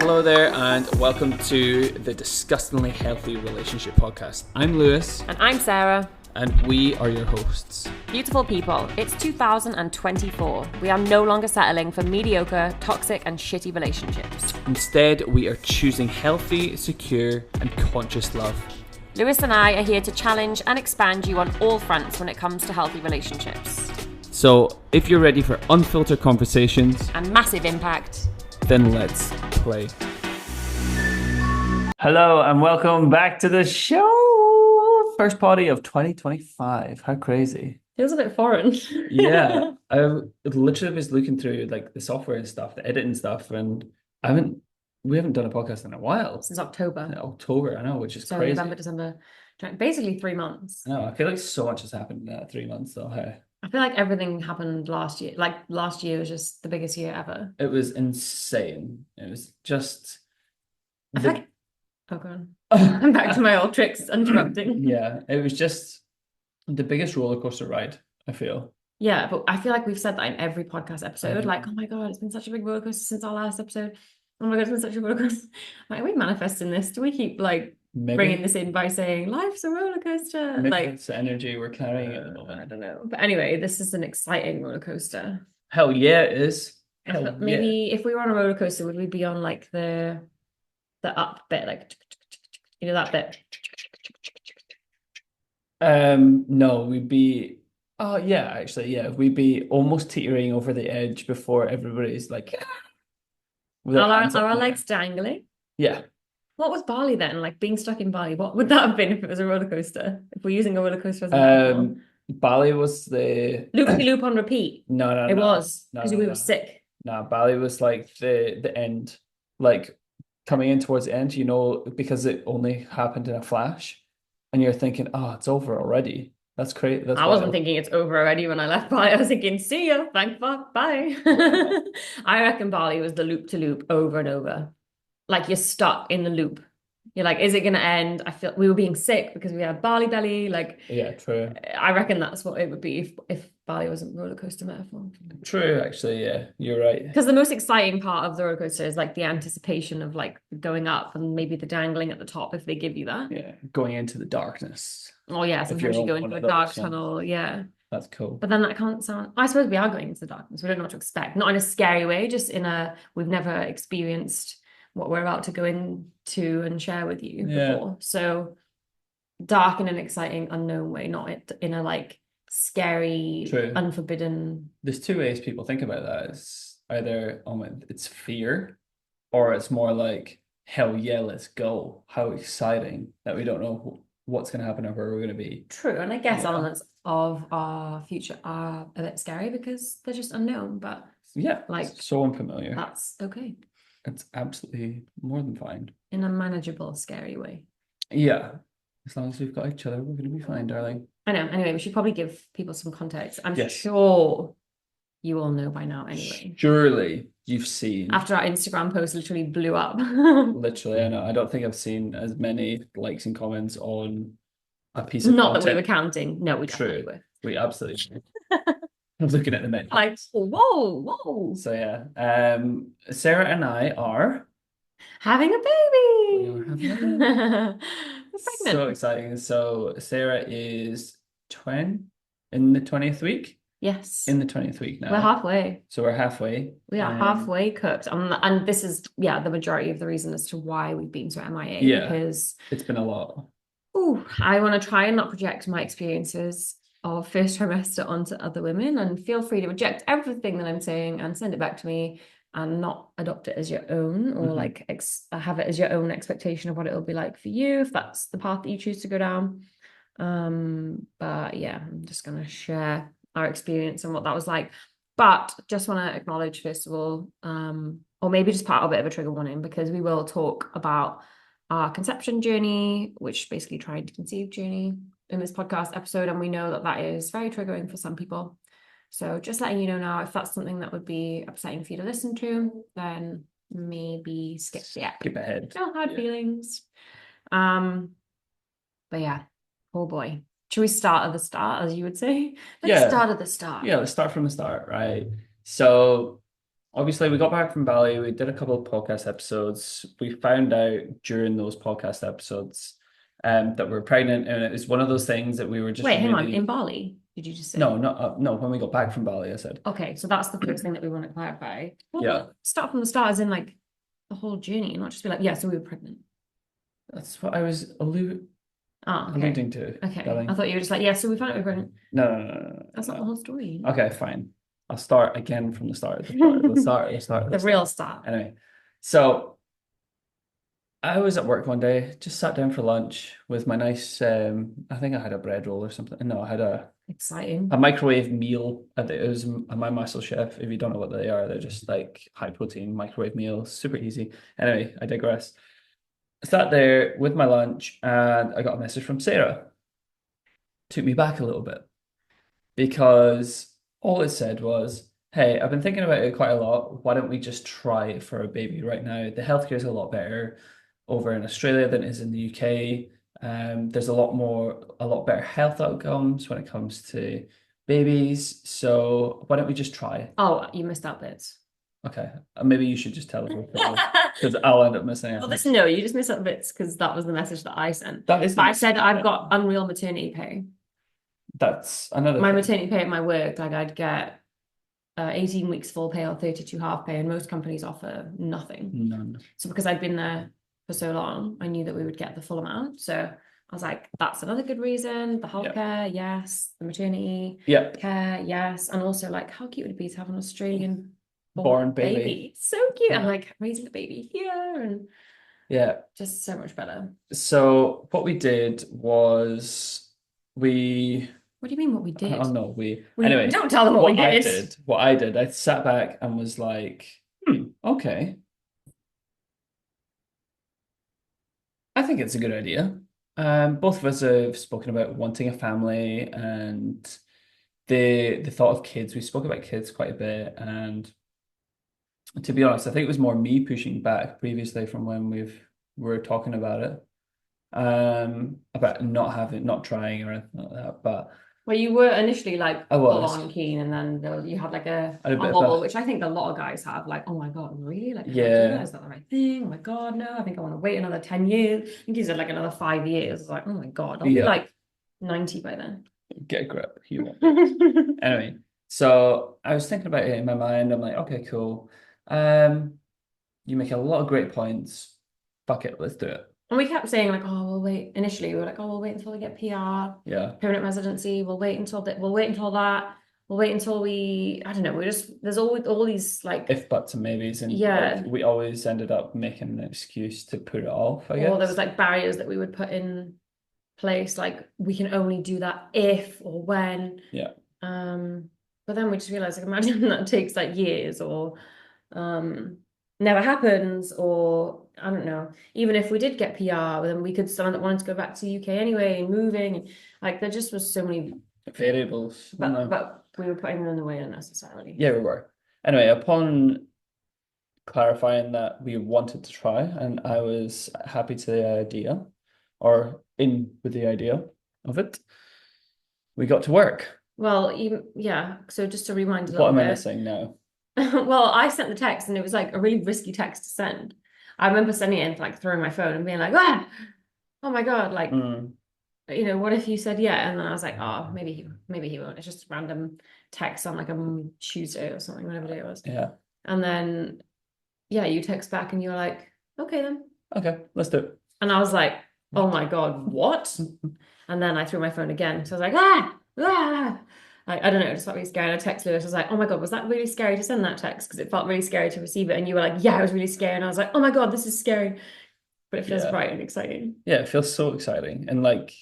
Hello there, and welcome to the Disgustingly Healthy Relationship Podcast. I'm Lewis. And I'm Sarah. And we are your hosts. Beautiful people, it's 2024. We are no longer settling for mediocre, toxic, and shitty relationships. Instead, we are choosing healthy, secure, and conscious love. Lewis and I are here to challenge and expand you on all fronts when it comes to healthy relationships. So, if you're ready for unfiltered conversations and massive impact, then let's play. Hello, and welcome back to the show. First party of 2025. How crazy. Feels a bit foreign. Yeah, I literally was looking through like the software and stuff, the editing stuff, and we haven't done a podcast in a while. Since October. October, I know, which is crazy. November, December, basically 3 months. No, I feel like so much has happened in that 3 months though. Hey. I feel like everything happened last year. Like last year was just the biggest year ever. It was insane. It was just I feel like... Oh, go on. I'm back to my old tricks, interrupting. Yeah, it was just the biggest roller coaster ride, I feel. Yeah, but I feel like we've said that in every podcast episode. Like, oh my God, it's been such a big roller coaster since our last episode. Oh my God, it's been such a roller coaster. Like, are we manifesting this? Do we keep like bringing this in by saying life's a roller coaster? Maybe like it's the energy we're carrying at the moment. I don't know. But anyway, this is an exciting roller coaster. Hell yeah, it is. Maybe if we were on a roller coaster, would we be on like the up bit, like you know that bit? No, we'd be we'd be almost teetering over the edge before everybody's like are our legs dangling? Yeah. What was Bali then? Like being stuck in Bali, what would that have been if it was a roller coaster? If we're using a roller coaster as a metaphor? Bali was the loop on repeat. No, it was because we were sick. No, Bali was like the end, like coming in towards the end, you know, because it only happened in a flash, and you're thinking, oh, it's over already. That's crazy. I wasn't thinking it's over already when I left Bali. I was thinking, see ya, thank fuck, bye. I reckon Bali was the loop to loop over and over. Like you're stuck in the loop. You're like, is it going to end? I feel we were being sick because we had Bali belly. Like, yeah, true. I reckon that's what it would be if Bali wasn't a roller coaster metaphor. True, actually, yeah, you're right. Because the most exciting part of the roller coaster is like the anticipation of like going up and maybe the dangling at the top if they give you that. Yeah, going into the darkness. Oh yeah, sometimes you go into a dark tunnel. Yeah, that's cool. But then that can't sound. I suppose we are going into the darkness. We don't know what to expect. Not in a scary way, just in a we've never experienced what we're about to go into and share with you before. So dark in an exciting, unknown way, not in a like scary, unforbidden. There's two ways people think about that. It's either it's fear, or it's more like hell yeah, let's go. How exciting that we don't know what's going to happen or where we're going to be. True, and I guess elements of our future are a bit scary because they're just unknown. But like so unfamiliar. That's okay. It's absolutely more than fine. In a manageable, scary way. Yeah. As long as we've got each other, we're going to be fine, darling. I know. Anyway, we should probably give people some context. I'm sure you all know by now anyway. Surely you've seen. After our Instagram post literally blew up. Literally, I know. I don't think I've seen as many likes and comments on a piece of Not content. That we were counting. No, we definitely were. We absolutely I'm looking at the menu. Like, whoa. So yeah, Sarah and I are having a baby. We are having a baby. We're pregnant. So exciting. So Sarah is in the 20th week. Yes. In the 20th week now. We're halfway. So we're halfway. We are halfway cooked. And this is the majority of the reason as to why we've been so MIA. Yeah. Because it's been a lot. I want to try and not project my experiences of first trimester onto other women, and feel free to reject everything that I'm saying and send it back to me and not adopt it as your own, or like have it as your own expectation of what it'll be like for you if that's the path that you choose to go down. But yeah, I'm just going to share our experience and what that was like. But just want to acknowledge first of all, or maybe just part of a bit of a trigger warning, because we will talk about our conception journey, which basically trying to conceive journey in this podcast episode, and we know that that is very triggering for some people. So just letting you know now, if that's something that would be upsetting for you to listen to, then maybe skip ahead. No hard feelings. But yeah, oh boy. Should we start at the start, as you would say? Let's start at the start. Yeah, let's start from the start, right? So obviously we got back from Bali, we did a couple of podcast episodes. We found out during those podcast episodes that we're pregnant, and it was one of those things that we were just Wait, hang on. In really Bali, did you just no, say? not no, when we got back from Bali, I said. Okay, so that's the first thing that we want to clarify. Well, Yeah, start from the start, as in like the whole journey, and not just be like, yeah, so we were pregnant. that's what I was Ah, okay. alluding to, Okay. I darling. thought you were just like, yeah, so we found out we were pregnant. No, no, no, no, That's no, not the no. whole story, you Okay, fine. I'll start again from the start. The start. The know? start. The start. The The start. real start. Anyway, so I was at work one day, just sat down for lunch with my nice. I think I had a bread roll or something. No, I had a Exciting. microwave meal. It was a My Muscle Chef. If you don't know what they are, they're just like high protein microwave meals, super easy. Anyway, I digress. I sat there with my lunch, and I got a message from Sarah. Took me back a little bit because all it said was, "Hey, I've been thinking about it quite a lot. Why don't we just try it for a baby right now? The healthcare is a lot better over in Australia than it is in the UK. There's a lot better health outcomes when it comes to babies. So why don't we just try it?" Oh, you missed out bits. Okay, maybe you should just tell her because I'll end up missing Well, out. listen, no, you just missed out bits because that was the message that I sent. That is the But I message. said I've Yeah, got unreal maternity pay. that's another My thing. maternity pay at my work, like I'd get 18 weeks full pay or 32 half pay, and most companies offer nothing. None. So because I'd been there for so long, I knew that we would get the full amount. So I was like, that's another good reason. The Yeah. healthcare, yes. The maternity Yep. care, yes. And also, like, how cute would it be to have an Australian born Born baby. baby? So cute. I'm Yeah. like raising a baby here and Yeah. just so much better. So what we did was we What do you mean what we oh did? no, we We anyway, don't tell them what we did. what I did, I sat back and was like, okay, I think it's a good idea. Both of us have spoken about wanting a family and the thought of kids. We spoke about kids quite a bit, and to be honest, I think it was more me pushing back previously from when we were talking about it. About not trying or anything like that. But Well, you were initially like I full was. on keen, and then you had like I had a a bit of wobble, a which I think a lot of guys have. Like, oh my God, really? Like, can I do that? yeah, Is that the right thing? Oh my God, no. I think I want to wait another 10 years. I think he said like another 5 years. It's like, oh my God, I'll be yeah, like 90 by then. get a grip. You won't be. Anyway, so I was thinking about it in my mind. I'm like, okay, cool. Um, you make a lot of great points. Fuck it, let's do it. And we kept saying like, oh, we'll wait. Initially, we were like, oh, we'll wait until we get PR, Yeah. permanent residency. We'll wait until that. We'll wait until that. We'll wait until I don't know. We just there's always all these like, If buts and maybes, and like yeah. we always ended up making an excuse to put it off, I Or there was guess. like barriers that we would put in place, like we can only do that if or when. Yeah. Um, but then we just realized, like, imagine that takes like years or um never happens, or I don't know, even if we did get PR, then we could someone that wanted to go back to the UK anyway and moving and like there just was so many Variables. I know. but we were putting them in the way unnecessarily. Yeah, we were. Anyway, upon clarifying that we wanted to try, and I was happy to the idea, or in with the idea of it. We got to work. Well, even yeah, so just to rewind a What little am I bit. missing now? Well, I sent the text and it was like a really risky text to send. I remember sending it and like throwing my phone and being like, ah, oh my God, like, Mm, what if you said yeah? And then I was like, oh, maybe he won't. It's just a random text on like a Tuesday or something, whatever day it was. yeah. And then yeah, you text back and you were like, okay then. Okay, let's do it. And I was like, oh my God, what? And then I threw my phone again. So I was like, ah. I don't know, it just felt really scary. And I texted Lewis, I was like, oh my God, was that really scary to send that text? Because it felt really scary to receive it. And you were like, yeah, it was really scary. And I was like, oh my God, this is scary. But it feels Yeah. bright and exciting. Yeah, it feels so exciting. And like,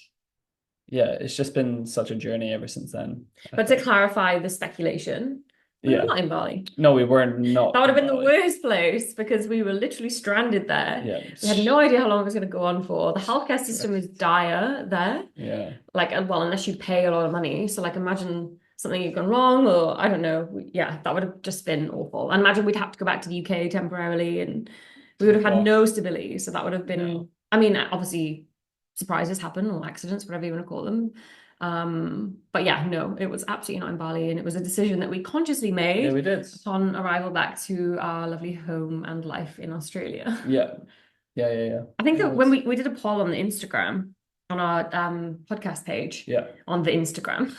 yeah, it's just been such a journey ever since then, I But to think. clarify the speculation, we were Yeah. not in Bali. No, we were not That would have in been the Bali. worst place because we were literally stranded there. Yeah. We had no idea how long it was going to go on for. The healthcare system is dire there. Yeah. Like, well, unless you pay a lot of money. So, like, imagine something had gone wrong, or I don't know. Yeah, that would have just been awful. And imagine we'd have to go back to the UK temporarily, and we would have had Gosh. no stability. So that would have been, No. I mean, obviously, surprises happen or accidents, whatever you want to call them. But yeah, no, it was absolutely not in Bali, and it was a decision that we consciously Yeah, made we did. upon arrival back to our lovely home and life in Australia. Yeah. Yeah, yeah, yeah. I think It that when was. we did a poll on the Instagram, on our podcast page, Yeah. on the Instagram.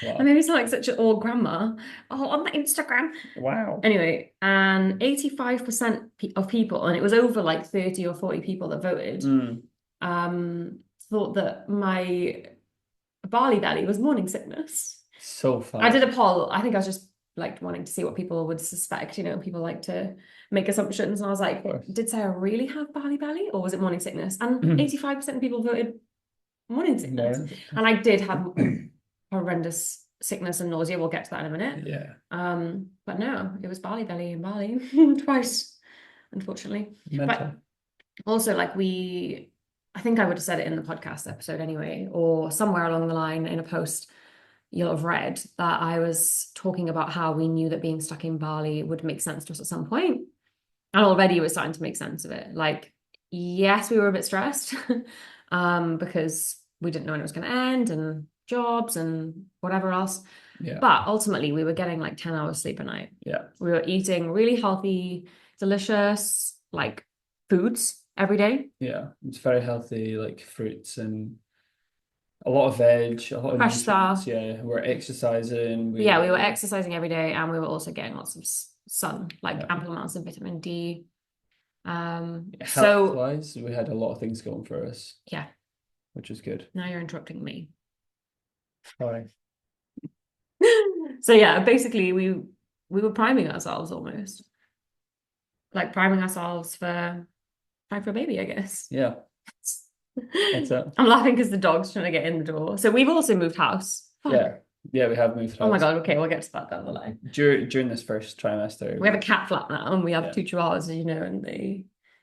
I Wow. maybe sound like such an old grandma. Oh, on the Instagram. Wow. Anyway, and 85% of people, and it was over like 30 or 40 people that voted, Mm. thought that my Bali belly was morning sickness. So I did funny. a poll. I think I was just like wanting to see what people would suspect. You know, people like to make assumptions. And I was Of like, course. did Sarah really have Bali belly or was it morning sickness? And Mm. 85% of people voted morning sickness. Morning And sickness. I did have horrendous sickness and nausea. We'll get to that in a minute. Yeah. But no, it was Bali belly in Bali twice, unfortunately. But Mental. also, like I think I would have said it in the podcast episode anyway, or somewhere along the line in a post you'll have read that I was talking about how we knew that being stuck in Bali would make sense to us at some point. And already it was starting to make sense of it. Like, yes, we were a bit stressed because we didn't know when it was going to end and jobs and whatever else. Yeah. But ultimately, we were getting like 10 hours sleep a night. Yeah. We were eating really healthy, delicious, like foods every day. Yeah. It's very healthy, like fruits and a lot of veg, a lot of Fresh nutrients. stuff. Yeah. We're exercising. But yeah, we were exercising every day and we were also getting lots of sun, like Yeah. ample amounts of vitamin D. Health So wise, we had a lot of things going for us, yeah, which is good. now you're interrupting me. Sorry. So yeah, basically we were priming ourselves almost. Like priming ourselves for time for a baby, I guess. Yeah. That's it. I'm laughing because the dog's trying to get in the door. So we've also moved house. Fuck. Yeah. Yeah, we have moved Oh my house. God, okay, we'll get to that down the line. During this first trimester. We have a cat flat now and we have Yeah. 2 chihuahuas, you know, and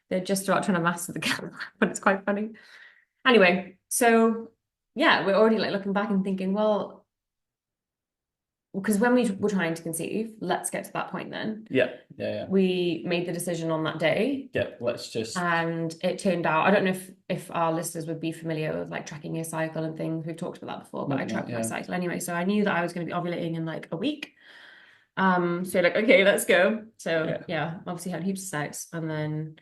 they're just about trying to master the cat, but it's quite funny. Anyway, so yeah, we're already like looking back and thinking, well, because when we were trying to conceive, let's get to that point then. Yeah. Yeah. Yeah. We made the decision on that day. Yeah. Let's just. And it turned out, I don't know if our listeners would be familiar with like tracking your cycle and things. We've talked about that before, but I tracked my cycle anyway. So I knew that I was going to be ovulating in like a week. So like, okay, let's go. So yeah, obviously had heaps of sex. And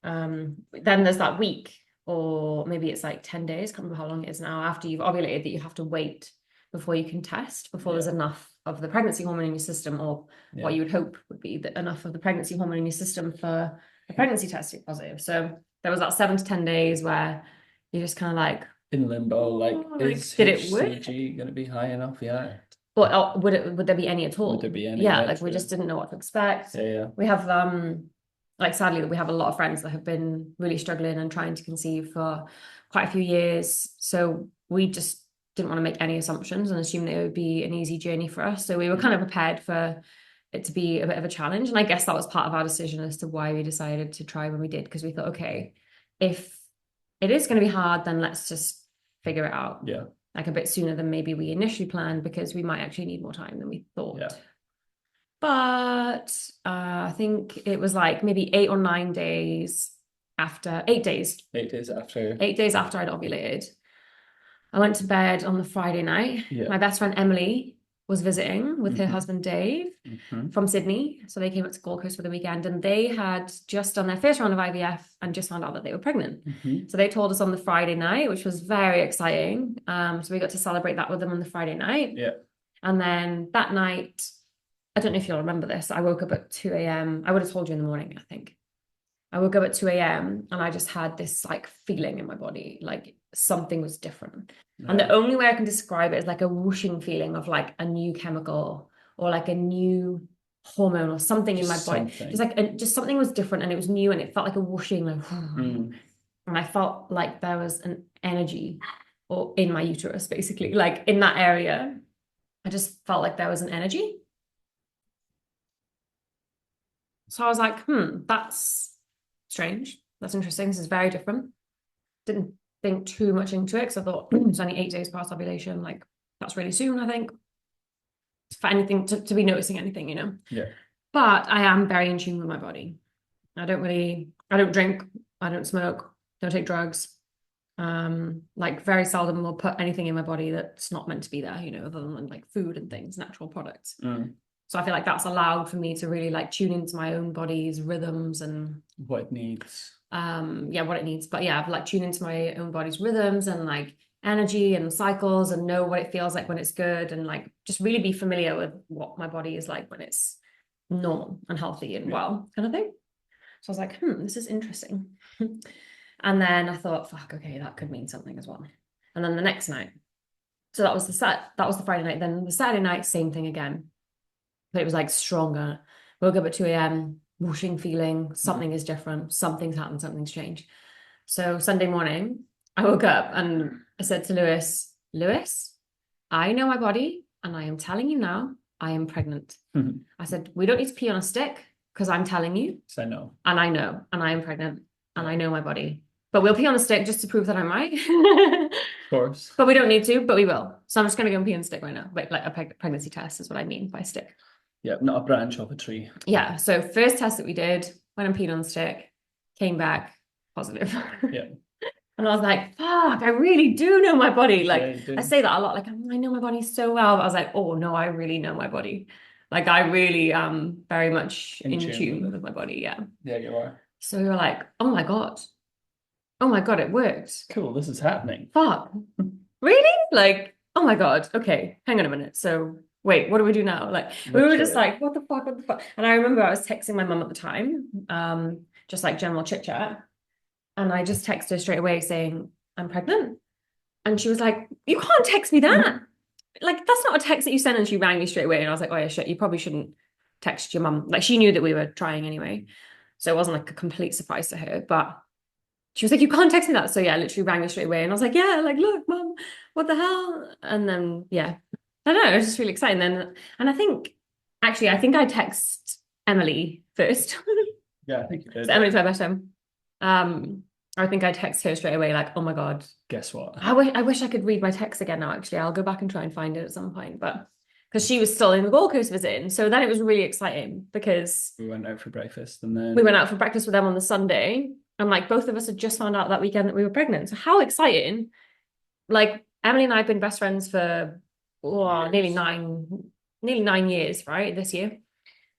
then there's that week, or maybe it's like 10 days, can't remember how long it is now, after you've ovulated that you have to wait before you can test, before there's enough of the pregnancy hormone in your system, or what you would hope would be that enough of the pregnancy hormone in your system for a pregnancy test to be positive. So there was that 7 to 10 days where you're just kind of like in limbo, like is did it work? HCG going to be high enough yet? But would there be any at all? Would there be any? Yeah, like we just didn't know what to expect. Yeah. We have like sadly we have a lot of friends that have been really struggling and trying to conceive for quite a few years. So we just didn't want to make any assumptions and assume that it would be an easy journey for us. So we were kind of prepared for it to be a bit of a challenge. And I guess that was part of our decision as to why we decided to try when we did, because we thought, okay, if it is going to be hard, then let's just figure it out. Yeah. Like a bit sooner than maybe we initially planned, because we might actually need more time than we thought. Yeah. But I think it was like maybe 8 or 9 days after, 8 days. 8 days after. 8 days after I'd ovulated. I went to bed on the Friday night. Yeah. My best friend Emily was visiting with her husband Dave from Sydney. So they came up to Gold Coast for the weekend, and they had just done their first round of IVF and just found out that they were pregnant. So they told us on the Friday night, which was very exciting. So we got to celebrate that with them on the Friday night. Yeah. And then that night, I don't know if you'll remember this, I woke up at 2 a.m. I would have told you in the morning, I think. I woke up at 2 a.m. and I just had this like feeling in my body, like something was different. And the only way I can describe it is like a whooshing feeling of like a new chemical or like a new hormone or something in my body. Just like just something was different and it was new and it felt like a whooshing, like, and I felt like there was an energy or in my uterus, basically, like in that area. I just felt like there was an energy. So I was like, that's strange. That's interesting. This is very different. Didn't think too much into it because I thought it's only 8 days past ovulation. Like, that's really soon, I think, for anything to be noticing anything, you know? Yeah. But I am very in tune with my body. I don't drink, I don't smoke, don't take drugs. Like very seldom will put anything in my body that's not meant to be there, you know, other than like food and things, natural products. So I feel like that's allowed for me to really like tune into my own body's rhythms and What it needs. yeah, what it needs. But yeah, I've like tune into my own body's rhythms and like energy and cycles and know what it feels like when it's good and like just really be familiar with what my body is like when it's normal and healthy and well, kind of thing. So I was like, this is interesting. And then I thought, fuck, okay, that could mean something as well. And then the next night, so that was the Friday night. Then the Saturday night, same thing again. But it was like stronger. Woke up at 2 a.m., whooshing feeling, something is different, something's happened, something's changed. So Sunday morning, I woke up and I said to Lewis, Lewis, I know my body, and I am telling you now, I am pregnant. I said, we don't need to pee on a stick because I'm telling you. So I know. And I know, and I am pregnant, and I know my body. But we'll pee on a stick just to prove that I'm right. Of course. But we don't need to, but we will. So I'm just going to go and pee on a stick right now. But like a pregnancy test is what I mean by stick. Yeah, not a branch of a tree. Yeah. So first test that we did, went and peed on the stick, came back positive. Yeah. And I was like, fuck, I really do know my body. Like, Yeah, I say that a lot, like, I know my body so well. But I was like, oh, no, I really know my body. Like, I really am very much in tune with my body. Yeah. Yeah, you are. So we were like, oh my God, it worked. Cool, this is happening. Fuck. Really? Like, oh my God. Okay, hang on a minute. So wait, what do we do now? Like, we were just like, what the fuck? And I remember I was texting my mum at the time, just like general chit chat. And I just texted her straight away saying, I'm pregnant. And she was like, you can't text me that. Like, that's not a text that you send. And she rang me straight away. And I was like, oh yeah, shit, you probably shouldn't text your mum. Like, she knew that we were trying anyway. So it wasn't like a complete surprise to her. But she was like, you can't text me that. So yeah, literally rang me straight away. And I was like, yeah, like, look, mum, what the hell? And then, yeah, I don't know. It was just really exciting then. And I think I text Emily first. Yeah, I think you did. So Emily's my best friend. I think I text her straight away, like, oh my God. Guess what? I wish I could read my text again now, actually. I'll go back and try and find it at some point. But because she was still in the Gold Coast visiting. So then it was really exciting because we went out for breakfast and then we went out for breakfast with them on the Sunday. And like both of us had just found out that weekend that we were pregnant. So how exciting. Like Emily and I have been best friends for nearly 9 years, right? This year.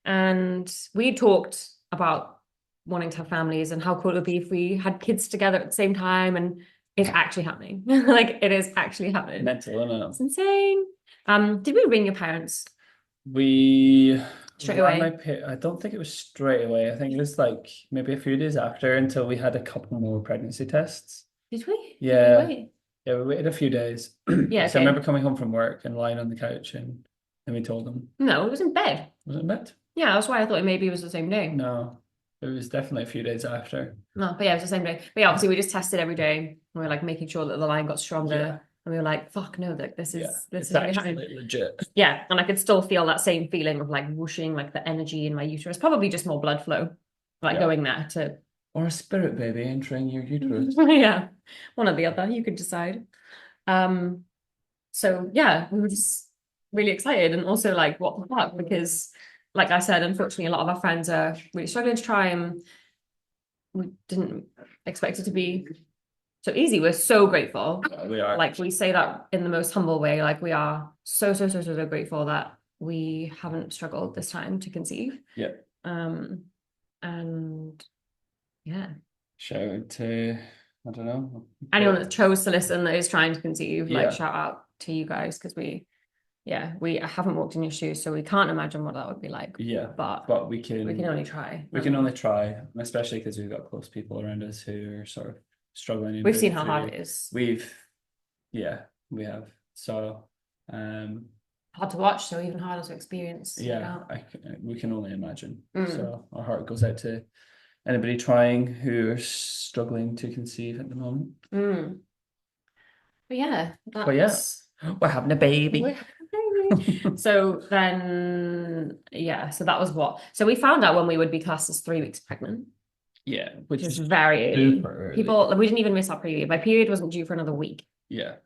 And we talked about wanting to have families and how cool it would be if we had kids together at the same time. And it's actually happening. Like it is actually happening. mental, isn't it? It's insane. Did we ring your parents? We Straight away. I don't think it was straight away. I think it was like maybe a few days after until we had a couple more pregnancy tests. Did we? Yeah. Did we wait? Yeah, we waited a few days. Yeah. So Okay. I remember coming home from work and lying on the couch and we told them. No, it was in bed. Was it in bed? Yeah, that's why I thought maybe it was the same day. No, it was definitely a few days after. No, but yeah, it was the same day. But yeah, obviously we just tested every day. We were like making sure that the line got stronger. Yeah. And we were like, fuck no, like this is It's really actually happening. legit. Yeah, and I could still feel that same feeling of like whooshing, like the energy in my uterus. Probably just more blood flow, like going there to Or a spirit baby entering your uterus. yeah, one or the other. You could decide. So yeah, we were just really excited and also like, what the fuck? Because like I said, unfortunately, a lot of our friends are really struggling to try and we didn't expect it to be so easy. We're so grateful. We are. Like we say that in the most humble way. Like we are so grateful that we haven't struggled this time to conceive. Yeah. And yeah. Shout out to, I don't know. Anyone that chose to listen that is trying to conceive, like shout out to you guys because we haven't walked in your shoes, so we can't imagine what that would be like. Yeah. But we can only try. We can only try, especially because we've got close people around us who are sort of struggling. We've seen how hard it is. We have. So hard to watch, so even harder to experience. Yeah, we can only imagine. So our heart goes out to anybody trying who are struggling to conceive at the moment. But yeah, we're having a baby. So then, so that was what. So we found out when we would be classed as 3 weeks pregnant. Yeah, which is very early. Super early. People, we didn't even miss our period. My period wasn't due for another week. Yeah.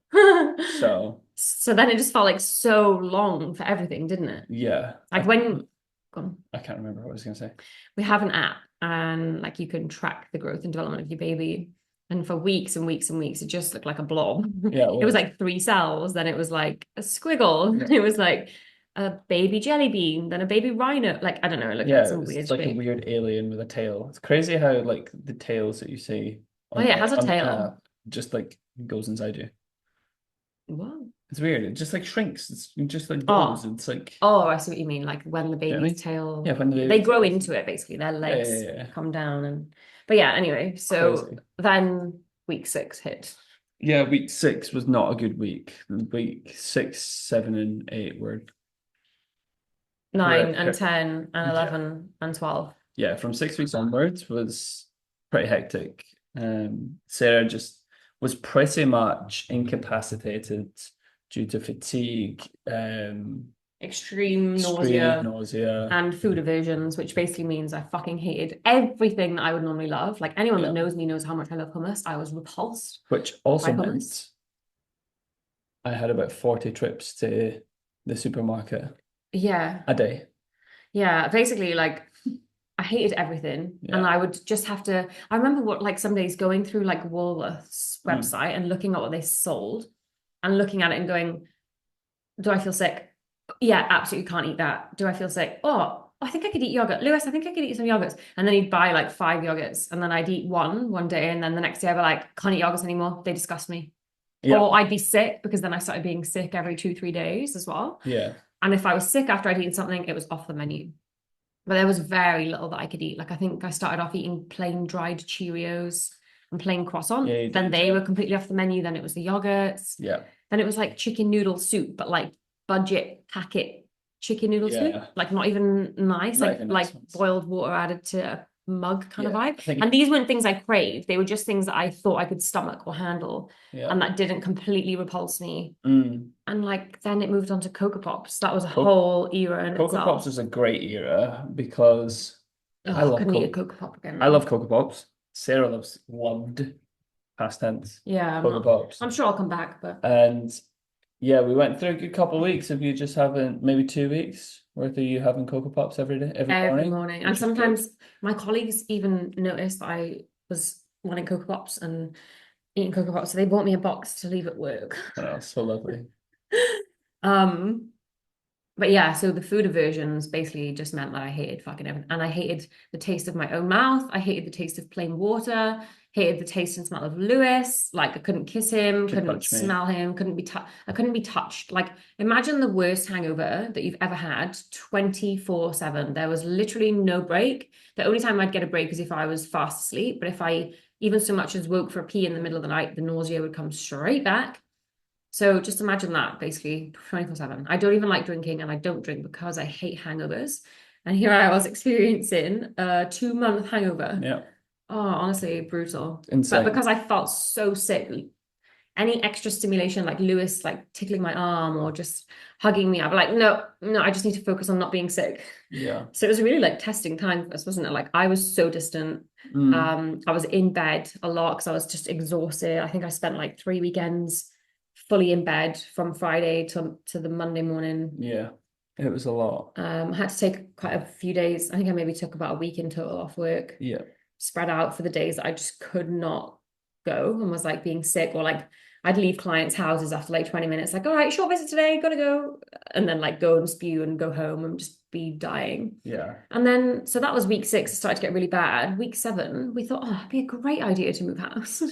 So then it just felt like so long for everything, didn't it? Yeah. Like I can't remember what I was going to say. We have an app and like you can track the growth and development of your baby. And for weeks and weeks and weeks, it just looked like a blob. Yeah, it It was was. like 3 cells, then it was like a squiggle, Yeah. it was like a baby jelly bean, then a baby rhino. Like, I don't know, it looked like Yeah, it some was weird like a shape. weird alien with a tail. It's crazy how like the tails that you see Oh yeah, it has a on the tail. cat just like goes inside you. What? It's weird. It just like shrinks. It just like goes. Oh, It's like, oh, I see what you mean. Like when the do you know what I baby's mean? Yeah, tail, when the they baby grow tails. into it basically. Their Yeah, yeah, legs yeah, yeah. come down and, but yeah, anyway, so Crazy. then week 6 hit. Yeah, week 6 was not a good week. Week 6, 7, and 8 were 9 and horrific. 10 and Yeah. 11 and 12. Yeah, from 6 weeks onwards was pretty hectic. Sarah just was pretty much incapacitated due to fatigue, Extreme extreme nausea nausea. and food aversions, which basically means I fucking hated everything that I would normally love. Like anyone that Yeah, knows me knows how much I love hummus. I was repulsed which also by hummus. meant I had about 40 trips to the supermarket Yeah. a day. Yeah. Basically, like I hated everything. And Yeah. I would just have to, I remember what like some days going through like Woolworths Mm. website and looking at what they sold and looking at it and going, do I feel sick? Yeah, absolutely can't eat that. Do I feel sick? Oh, I think I could eat yogurt. Lewis, I think I could eat some yogurts. And then he'd buy like 5 yogurts. And then I'd eat one day. And then the next day I'd be like, can't eat yogurts anymore. They disgust me. Yeah. Or I'd be sick because then I started being sick every 2, 3 days as well. Yeah. And if I was sick after I'd eaten something, it was off the menu. But there was very little that I could eat. Like I think I started off eating plain dried Cheerios and plain Yeah, croissant. you Then did. they Yeah. were completely off the menu. Then it was the yogurts. Yeah. Then it was like chicken noodle soup, but like budget packet chicken noodle soup. Yeah. Like not even nice, Not like even nice like ones. boiled water added to a mug kind of Yeah. vibe. I think, And these weren't things I craved. They were just things that I thought I could stomach or handle. yeah. And that didn't completely repulse me. Mm. And like then it moved on to Cocoa Pops. That was a Co whole era in Cocoa Pops itself. is a great era because I Oh, I love couldn't eat a Cocoa. Cocoa Pop again I now. love Cocoa Pops. Sarah loved past tense Yeah, I'm Cocoa not. Pops. I'm sure I'll come back, but And yeah, we went through a good couple of weeks of you just having maybe 2 weeks worth of you having Cocoa Pops every day, every every morning, morning. And which was good. sometimes my colleagues even noticed that I was wanting Cocoa Pops and eating Cocoa Pops, so they bought me a box to leave at work. Oh, so lovely. Um, but yeah, so the food aversions basically just meant that I hated fucking everything. And I hated the taste of my own mouth. I hated the taste of plain water, hated the taste and smell of Lewis. Like I couldn't kiss him, Could couldn't touch me. smell him, couldn't be touched. I couldn't be touched. Like imagine the worst hangover that you've ever had 24/7. There was literally no break. The only time I'd get a break is if I was fast asleep. But if I even so much as woke for a pee in the middle of the night, the nausea would come straight back. So just imagine that basically 24/7. I don't even like drinking and I don't drink because I hate hangovers. And here I was experiencing a 2 month hangover. Yeah, Oh, honestly, brutal. But insane. because I felt so sick, any extra stimulation, like Lewis, like tickling my arm or just hugging me, I'd be like, no, no, I just need to focus on not being sick. Yeah. So it was really like testing time for us, wasn't it? Like I was so distant. Mm. I was in bed a lot because I was just exhausted. I think I spent like 3 weekends fully in bed from Friday to the Monday morning. Yeah. It was a lot. I had to take quite a few days. I think I maybe took about a week in total off work, Yeah. spread out for the days that I just could not go and was like being sick, or like I'd leave clients' houses after like 20 minutes, like, all right, short visit today, gotta go. And then like go and spew and go home and just be dying. Yeah. And then, so that was week 6, it started to get really bad. Week 7, we thought, oh, it'd be a great idea to move house.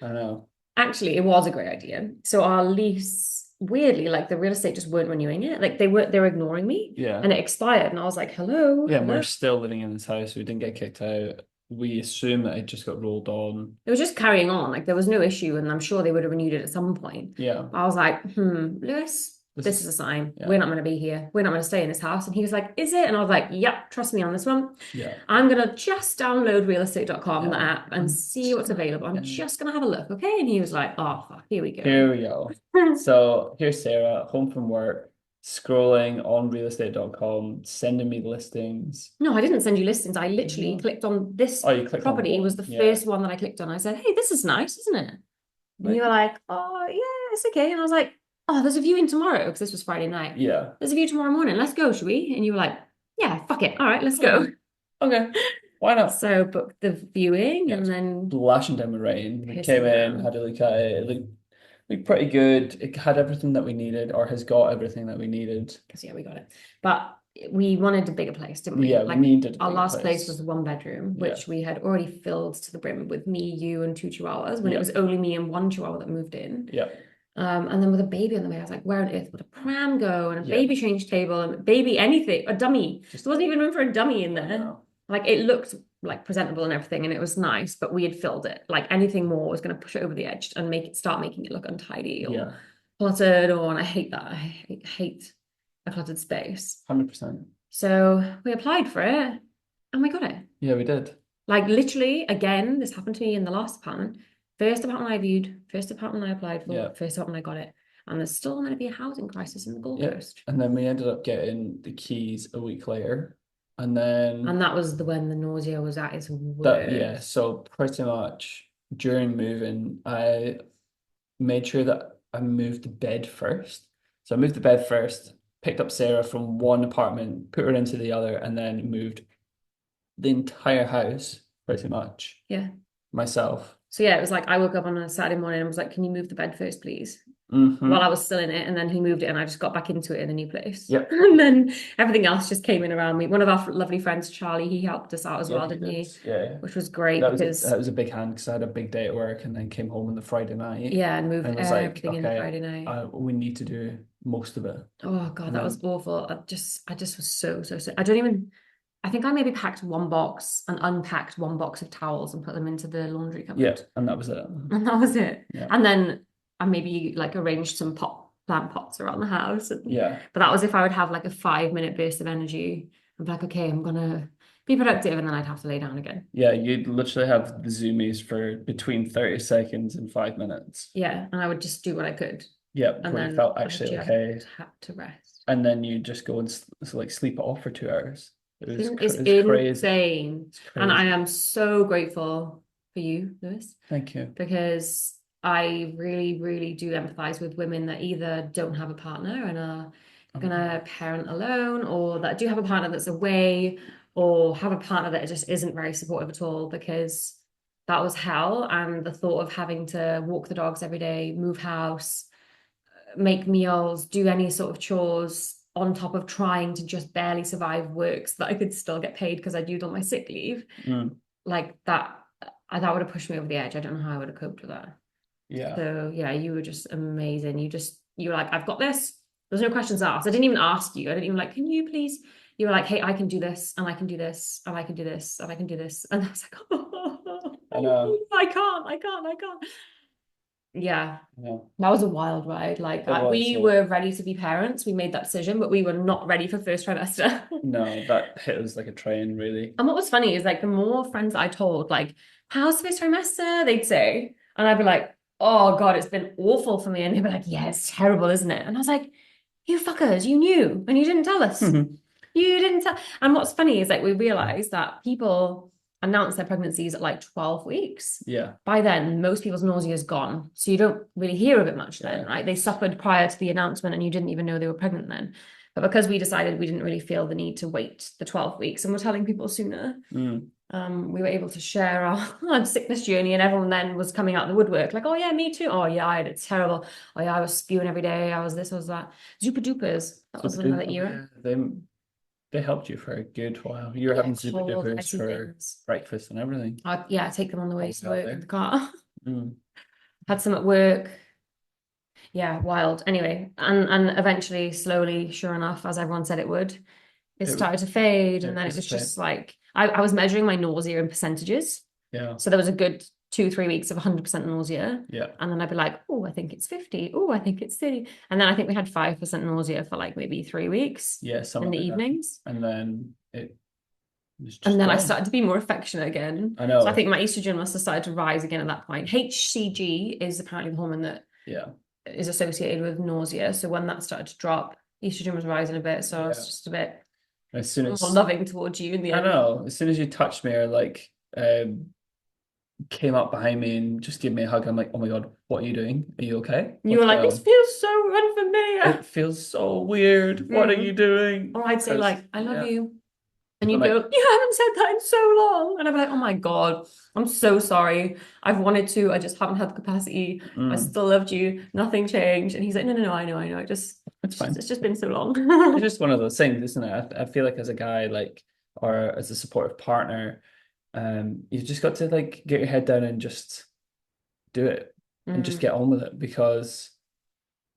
I know. Actually, it was a great idea. So our lease, weirdly, like the real estate just weren't renewing it. Like they were ignoring me Yeah. and it expired. And I was like, hello, Yeah, and we're hello. still living in this house. We didn't get kicked out. We assume that it just got rolled on. It was just carrying on. Like there was no issue. And I'm sure they would have renewed it at some point. Yeah. I was like, Lewis, This this is, is a sign. yeah. We're not going to be here. We're not going to stay in this house. And he was like, is it? And I was like, yep, trust me on this one. Yeah. I'm going to just download realestate.com, the Yeah. app, and see what's available. I'm just going to have a look. Okay. And he was like, oh, fuck, here we go. Here we go. So here's Sarah, home from work, scrolling on realestate.com, sending me listings. No, I didn't send you listings. I literally Mhm. clicked on this Oh, you clicked on property was one. the Yeah. first one that I clicked on. I said, hey, this is nice, isn't it? And you were like, oh, yeah, it's okay. And I was like, oh, there's a viewing tomorrow because this was Friday night. Yeah. There's a view tomorrow morning. Let's go, should we? And you were like, yeah, fuck it. All right, let's go. Okay. Why not? So booked the viewing Yeah, it and was then lashing down with rain. We came pissing in, down. had a look at it. It looked pretty good. It had everything that we needed, or has got everything that we needed. Because yeah, we got it. But we wanted a bigger place, didn't we? Yeah, we Like needed a our bigger last place was place. a 1 bedroom, Yeah, which we had already filled to the brim with me, you, and two chihuahuas when it yeah, was only me and one chihuahua that moved in. yeah, And then with a baby on the way, I was like, where on earth would a pram go and a yeah. baby change table and a baby anything, a dummy? Just There wasn't even room for a dummy in I there. know. Like it looked like presentable and everything, and it was nice, but we had filled it. Like anything more was going to push it over the edge and start making it look untidy or Yeah, cluttered. Or and I hate that. I hate a cluttered space. 100%. So we applied for it and we got it. Yeah, we did. Like literally, again, this happened to me in the last apartment. First apartment I viewed, first apartment I applied for, Yeah, first apartment I got it. And there's still going to be a housing crisis in the Gold yeah. Coast. And then we ended up getting the keys a week later. And then And that was when the nausea was at its yeah, worst. so pretty much during moving, I made sure that I moved the bed first. So I moved the bed first, picked up Sarah from one apartment, put her into the other, and then moved the entire house pretty much Yeah. myself. So yeah, it was like I woke up on a Saturday morning and was like, "Can you move the bed first, please?" While I Mm-hmm. was still in it, and then he moved it, and I just got back into it in a new place. Yep. And then everything else just came in around me. One of our lovely friends, Charlie, he helped us out as Yeah, well, he didn't did. he? Yeah. Which was great That was because a big hand because I had a big day at work and then came home on the Friday night yeah, and moved and was like, everything in okay, Friday night. we need to do most of it. Oh God, And that was then awful. I just was so sick. I don't even. I think I maybe packed one box and unpacked one box of towels and put them into the laundry yeah, cupboard, and that was it. and that was it. Yeah. And then I maybe like arranged some plant pots around the house. Yeah. But that was if I would have like a 5 minute burst of energy. I'd be like, okay, I'm gonna be productive, and then I'd have to lay down again. Yeah, you'd literally have the zoomies for between 30 seconds and 5 minutes. Yeah, and I would just do what I could, Yeah, and before you then felt I actually just okay. had to rest. And then you just go and like sleep it off for 2 hours. It's It was crazy. insane. It's And I crazy. am so grateful for you, Lewis, Thank you. because I really, really do empathize with women that either don't have a partner and are Um, gonna parent alone, or that do have a partner that's away, or have a partner that just isn't very supportive at all, because that was hell. And the thought of having to walk the dogs every day, move house, make meals, do any sort of chores on top of trying to just barely survive work so that I could still get paid because I'd used all my sick leave. mm, Like that would have pushed me over the edge. I don't know how I would have coped with that. yeah. So yeah, you were just amazing. You were like, I've got this. There's no questions asked. I didn't even ask you. I didn't even like, can you please? You were like, hey, I can do this, and I can do this, and I can do this, and I can do this. And I was like, oh, I know. I can't. Yeah, I know. that was a wild ride. Like It was, we yeah. were ready to be parents. We made that decision, but we were not ready for first trimester. No, that hit us like a train, really. And what was funny is like the more friends I told, like, how's the first trimester? They'd say, and I'd be like, oh God, it's been awful for me. And they'd be like, yeah, it's terrible, isn't it? And I was like, you fuckers, you knew and you didn't tell us. You didn't tell. And what's funny is like we realized that people announce their pregnancies at like 12 weeks. Yeah. By then, most people's nausea is gone. So you don't really hear of it much then, Yeah. right? They suffered prior to the announcement and you didn't even know they were pregnant then. But because we decided we didn't really feel the need to wait the 12 weeks and we're telling people sooner, Mm. we were able to share our sickness journey, and everyone then was coming out of the woodwork like, oh yeah, me too. Oh yeah, I had it terrible. Oh yeah, I was spewing every day. I was this, I was that. Super dupers. That was Super another duper. era. Yeah. They helped you for a good while. You were Yeah, having super cold, dupers icy for things. breakfast and everything. Yeah, I take them on the way Always to out work in there. the car. Mm. Had some at work. Yeah, wild. Anyway, and eventually, slowly, sure enough, as everyone said it would, it It, started to fade, and it then it was dissipated. just like I was measuring my nausea in percentages. Yeah. So there was a good 2, 3 weeks of 100% nausea. Yeah. And then I'd be like, oh, I think it's 50. Oh, I think it's 30. And then I think we had 5% nausea for like maybe 3 weeks Yeah. in Something the like that. evenings. And then it was And just then I gone. started to be more affectionate again. I So I know. think my estrogen must have started to rise again at that point. HCG is apparently the hormone that Yeah. is associated with nausea. So when that started to drop, estrogen was rising a bit. So I was Yeah. just a bit As soon more as loving towards you in the I end. know, as soon as you touched me or like came up behind me and just gave me a hug, I'm like, oh my God, what are you doing? Are you okay? You What's were like, going this on? feels so unfamiliar. It feels so weird. What are you Mm. doing? Or I'd say Because like, I love yeah, you. And I'm you'd go, like, you haven't said that in so long. And I'd be like, oh my God, I'm so sorry. I've wanted to. I just haven't had the capacity. I mm, still loved you. Nothing changed. And he's like, no, no, no, I know. it's fine. It's just been so long. It's just one of those things, isn't it? I feel like as a guy, like, or as a supportive partner, you've just got to like get your head down and just do it and just Mm, get on with it because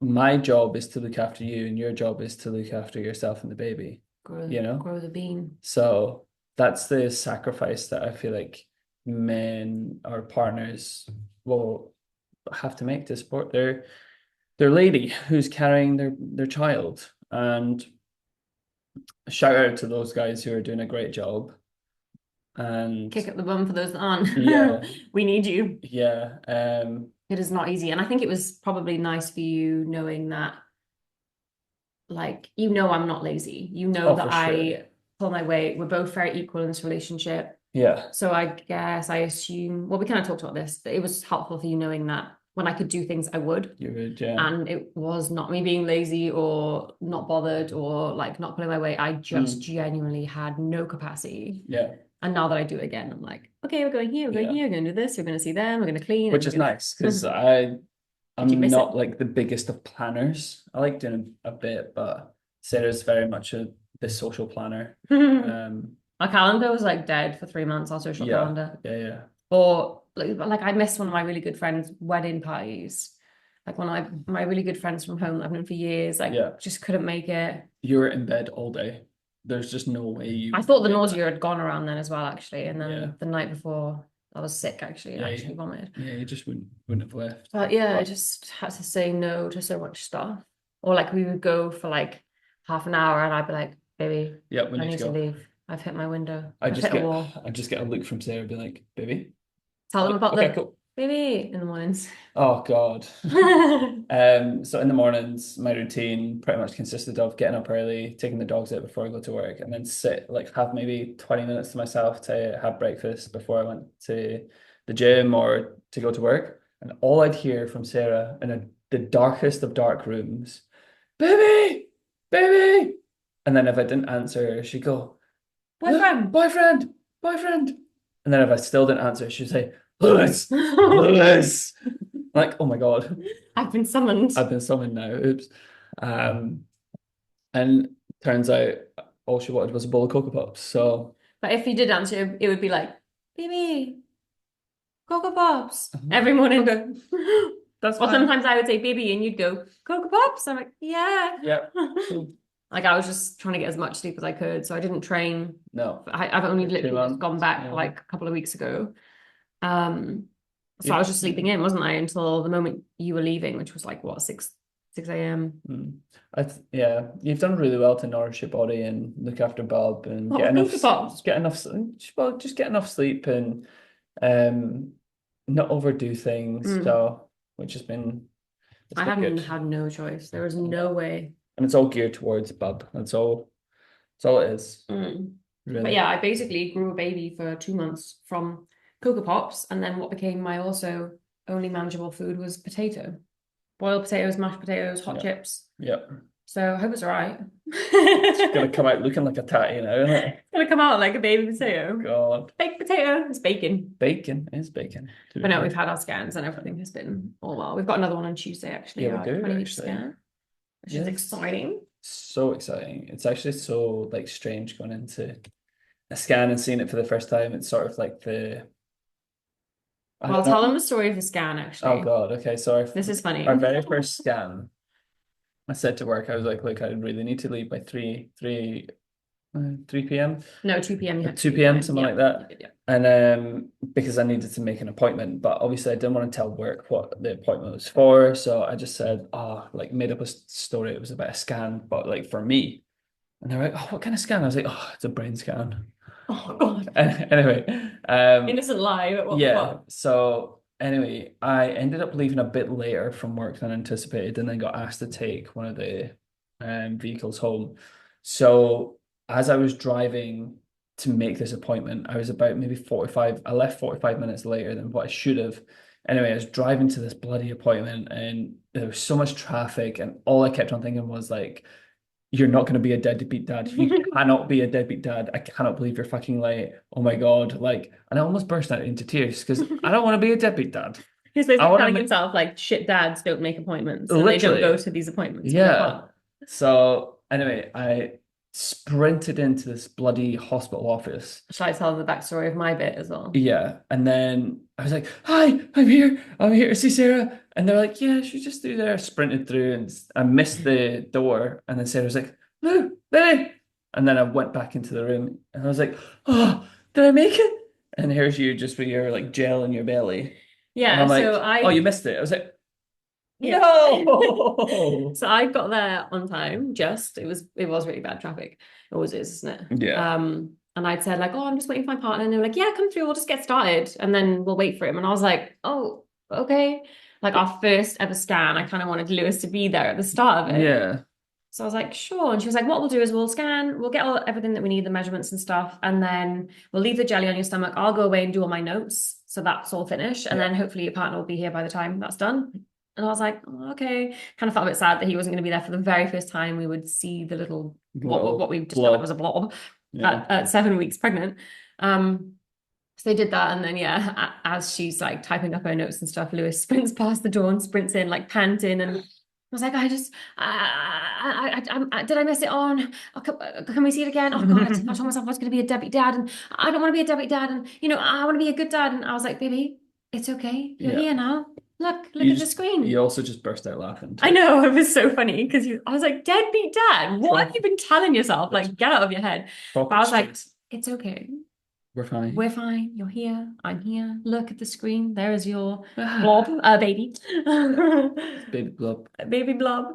my job is to look after you and your job is to look after yourself and the baby, you know? grow the bean. So that's the sacrifice that I feel like men or partners will have to make to support their lady who's carrying their child. And shout out to those guys who are doing a great job. And Kick up the bum for those that aren't. yeah, We need you. yeah, It is not easy. And I think it was probably nice for you knowing that, like, I'm not lazy. You know oh, that for sure. I pull my weight. We're both very equal in this relationship. Yeah, So I guess I assume, well, we kind of talked about this, but it was helpful for you knowing that when I could do things, I would. you would, yeah. And it was not me being lazy or not bothered or like not pulling my weight. I just Mm, genuinely had no capacity. yeah, And now that I do it again, I'm like, okay, we're going here, we're going yeah. here, we're going to do this, we're going to see them, we're going to clean, and Which we're is going nice because to. I Did you I'm miss it? not like the biggest of planners. I like doing a bit, but Sarah's very much the social planner. Um, My calendar was like dead for 3 months, our social yeah, calendar. yeah, yeah, Or like I missed one of my really good friends' wedding parties. Like one of my really good friends from home that I've known for years, like yeah. just couldn't make it. You were in bed all day. There's just no way I you thought the made that. nausea had gone around then as well, actually. And Yeah, then the night before, I was sick actually and yeah, actually vomited. yeah. You just wouldn't have left. But yeah, I But just had to say no to so much stuff. Or like we would go for like half an hour and I'd be like, baby, yeah, we I need to need to go. leave. I've hit my window. I I've just hit a get wall. I just get a look from Sarah, be like, baby. Tell I'm them like, about okay, the cool. baby in the mornings. Oh God. So in the mornings, my routine pretty much consisted of getting up early, taking the dogs out before I go to work, and then sit like have maybe 20 minutes to myself to have breakfast before I went to the gym or to go to work. And all I'd hear from Sarah in the darkest of dark rooms, baby, baby. And then if I didn't answer, she'd go, Boyfriend. boyfriend, boyfriend. And then if I still didn't answer, she'd say, Lewis, Lewis. Like, oh my God, I've been summoned. I've been summoned now. Oops. Um, and turns out all she wanted was a bowl of Cocoa Pops. So, But if you did answer, it would be like, baby, Cocoa Pops uh-huh. every morning. Okay, that's Or fine. sometimes I would say baby and you'd go, Cocoa Pops. I'm like, yeah. Yeah, cool. Like I was just trying to get as much sleep as I could. So I didn't train. No, I've only for two literally just gone months. back Yeah, like a couple of weeks ago. Um, so I yeah. was just sleeping in, wasn't I, until the moment you were leaving, which was like what, 6 a.m. Mm. Yeah, you've done really well to nourish your body and look after Bob and Oh, Cocoa Pops. get enough, well, just get enough sleep and um, not overdo things. Mm. So, which has been it's I been haven't good. had no choice. There was no Yeah, way. and it's all geared towards Bob. That's all it is, Mm. But really. yeah, I basically grew a baby for 2 months from Cocoa Pops, and then what became my also only manageable food was potato, boiled potatoes, mashed potatoes, hot Yeah, chips. yeah. So I hope it's all right. It's gonna come out looking like a tatty, isn't it? It's gonna come out like a baby Oh potato. God, Baked potato. It's bacon. bacon is bacon. To But be no, we've fair, had our scans and everything has been all well. We've got another one on Tuesday, yeah, actually, we our do 20-week actually. scan, which is Yes, exciting. so exciting. It's actually so like strange going into a scan and seeing it for the first time. It's sort of like I Well, I'll don't tell them know. the story of the scan, Oh actually. God, okay. So This is funny. our very first scan, I said to work, I was like, look, I really need to leave by 3 p.m. No, 2 p.m. you or had to 2 be p.m., fine. something Yeah, like you that. did, yeah. And because I needed to make an appointment, but obviously I didn't want to tell work what the appointment was for. So I just said, oh, like made up a story. It was about a scan, but like for me. And they're like, oh, what kind of scan? I was like, oh, it's a brain scan. Oh God. Anyway, Innocent lie, but what the yeah. fuck? So anyway, I ended up leaving a bit later from work than anticipated, and then got asked to take one of the vehicles home. So as I was driving to make this appointment, I was about maybe 45. I left 45 minutes later than what I should have. Anyway, I was driving to this bloody appointment, and there was so much traffic, and all I kept on thinking was like, you're not going to be a deadbeat dad. You cannot be a deadbeat dad. I cannot believe you're fucking late. Oh my God. Like, and I almost burst out into tears because I don't want to be a deadbeat dad. He's I basically want to telling make himself like shit dads don't make appointments and they don't go literally, to these appointments when they yeah. can't. So anyway, I sprinted into this bloody hospital office. Shall I tell them the backstory of my bit as well? Yeah. And then I was like, hi, I'm here. I'm here to see Sarah. And they're like, yeah, she's just through there. Sprinted through and I missed the door. And then Sarah was like, no, baby. And then I went back into the room and I was like, oh, did I make it? And here's you just with your like gel in your belly. And Yeah, I'm so like, oh, I you missed it. I was like, yeah. no. So I got there on time, just it was really bad traffic. It always is, isn't it? Yeah. And I'd said like, oh, I'm just waiting for my partner. And they were like, yeah, come through, we'll just get started and then we'll wait for him. And I was like, oh, okay. Like our first ever scan, I kind of wanted Lewis to be there at the start of it. Yeah. So I was like, sure. And she was like, what we'll do is we'll scan, we'll get everything that we need, the measurements and stuff, and then we'll leave the jelly on your stomach. I'll go away and do all my notes. So that's all finished. And Yeah. then hopefully your partner will be here by the time that's done. And I was like, oh, okay. Kind of felt a bit sad that he wasn't going to be there for the very first time we would see the little, what Little we discovered blob. was a blob Yeah. at 7 weeks pregnant. So they did that, and then yeah, as she's like typing up her notes and stuff, Lewis sprints past the door and sprints in like panting, and I was like, did I miss it on? Oh, can we see it again? Oh God, I told myself I was going to be a deadbeat dad, and I don't want to be a deadbeat dad, and I want to be a good dad. And I was like, baby, it's okay. You're Yeah. here now. Look You at the just you screen. also just burst out laughing I too. know, it was so funny because I was like, deadbeat dad, what have Proper, you been telling yourself? Like, get out of your head. But proper I was like, stress. it's okay. We're fine. We're fine. You're here. I'm here. Look at the screen. There is your blob, Ah, baby. baby blob. Baby blob.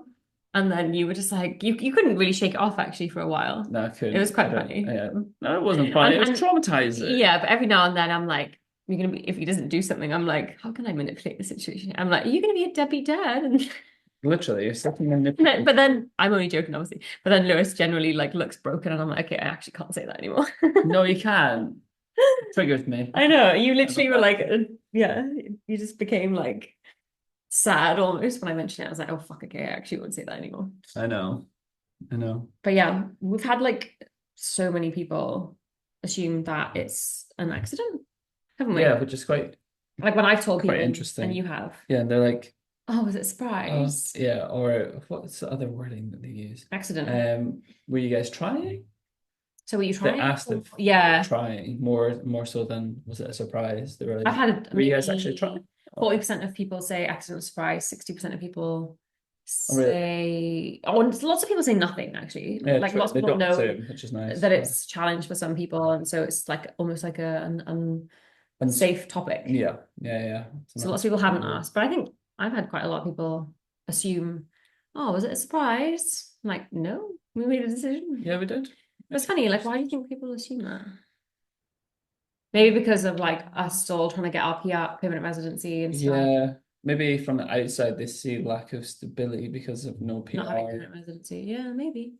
And then you were just like, you couldn't really shake it off actually for a while. No, I It was couldn't. I quite don't. funny. Yeah. No, it wasn't funny. And It was and traumatizing. yeah, but every now and then I'm like, you're gonna be if he doesn't do something, I'm like, how can I manipulate the situation? I'm like, are you gonna be a deadbeat dad? And Literally, you're sitting in but then I'm only joking, obviously. But then Lewis generally like looks broken, and I'm like, okay, I actually can't say that anymore. No, you can't. Triggers me. I know. You I don't literally were like like, yeah, you just became like sad almost when I mentioned it. I was like, oh fuck, okay, I actually won't say that anymore. it. I know. I know. But yeah, we've had like so many people assume that it's an accident, haven't we? Yeah, which is Like when I've told quite people, and interesting. you have, Yeah, and they're like, oh, was it a surprise? yeah, or what's the other wording that they use? Accident. Were you guys trying? So were you They trying? asked if Yeah, trying more so than was it a surprise? They were I've like, had were you guys actually maybe trying? 40% of people say accident surprise, 60% of people Oh, really? say, oh, and lots of people say nothing actually. Yeah, Like true. lots of They people don't know assume, which is nice. that Yeah. it's challenge for some people, and so it's like almost like an And unsafe topic. yeah. It's So not lots of people haven't acceptable. asked, but I think I've had quite a lot of people assume, oh, was it a surprise? I'm like, no, we made a decision. Yeah, we did. But it's funny, like, why do you think people assume that? Maybe because of like us still trying to get our PR, permanent residency and stuff, Yeah, maybe from the outside they see lack of stability because of no not having PR. permanent residency. Yeah, maybe.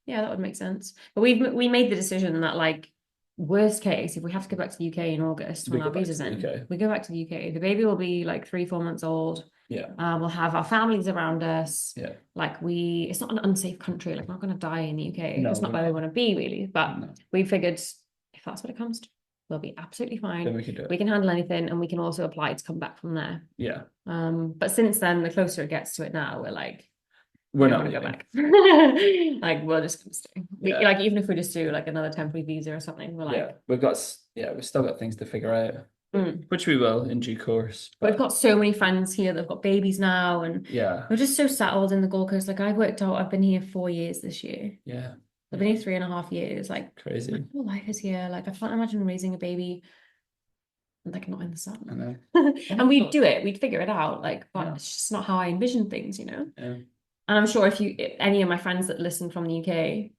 Yeah, that would make sense. But we made the decision that like worst case, if we have to go back to the UK in August We when go our back to visa's the in, UK. we go back to the UK. The baby will be like 3, 4 months old. Yeah, We'll have our families around us. yeah. Like it's not an unsafe country. Like we're not going to die in the UK. No, It's not we're where we not. want to be really. But No, we figured if that's what it comes to, we'll be absolutely then fine. we could do We it. can handle anything, and we can also apply to come back from there. Yeah, But since then, the closer it gets to it now, we're like, we we're don't not want to go leaving. back. Like we're just gonna stay. Yeah, Like even if we just do like another temporary visa or something, we're yeah. like, We've still got things to figure out, mm. which we will in due course. But we've But got so many friends here that've got babies now, and yeah, we're just so settled in the Gold Coast. Like I've worked out, I've been here 4 years this year. yeah, I've been here 3.5 years. Like my crazy. whole life is here. Like I can't imagine raising a baby like not in the I sun. know. And we'd do it, we'd figure it out. Like, but Yeah, it's just not how I envision things, you know? yeah. And I'm sure if any of my friends that listen from the UK,